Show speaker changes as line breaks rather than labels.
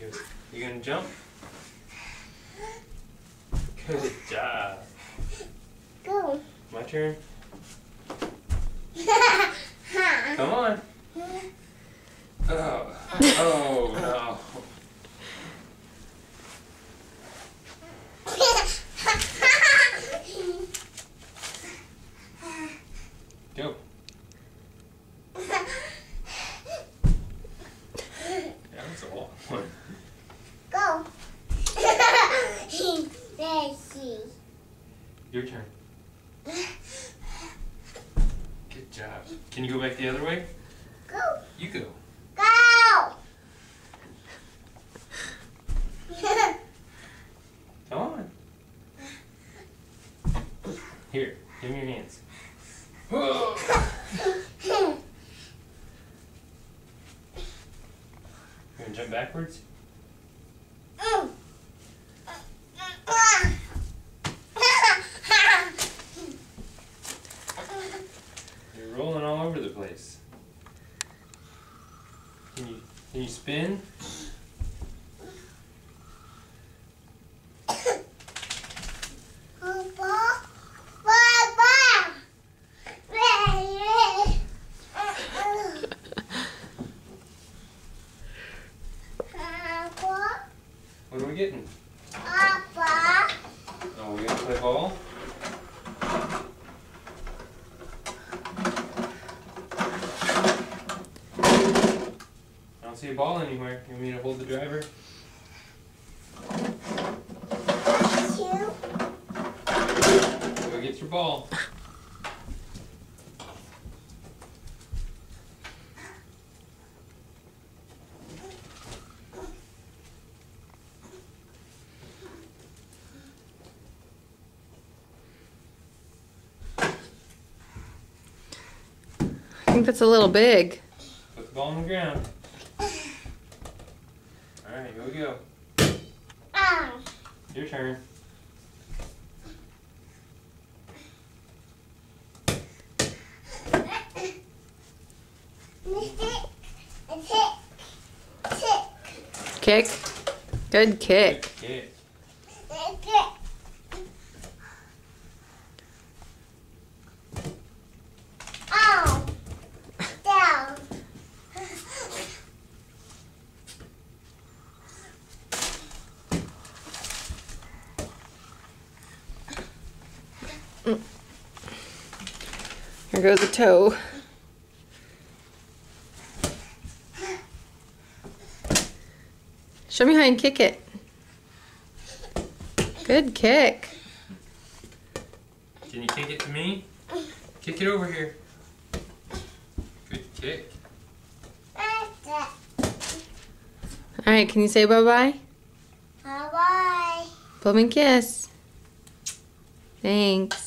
Good. You gonna jump? Good job.
Go.
My turn. Come on. Oh, oh no. Go. That was a long one.
Go. Let's see.
Your turn. Good job. Can you go back the other way?
Go.
You go.
Go.
Come on. Here, give me your hands. You gonna jump backwards? You're rolling all over the place. Can you spin? What are we getting?
Papa.
Oh, we gotta play ball? I don't see a ball anywhere. You want me to hold the driver? Go get your ball.
I think that's a little big.
Put the ball on the ground. Alright, here we go. Your turn.
Kick. Good kick.
Good kick.
Here goes a toe. Show me how you kick it. Good kick.
Can you kick it to me? Kick it over here. Good kick.
Alright, can you say bye-bye?
Bye-bye.
Blow me a kiss. Thanks.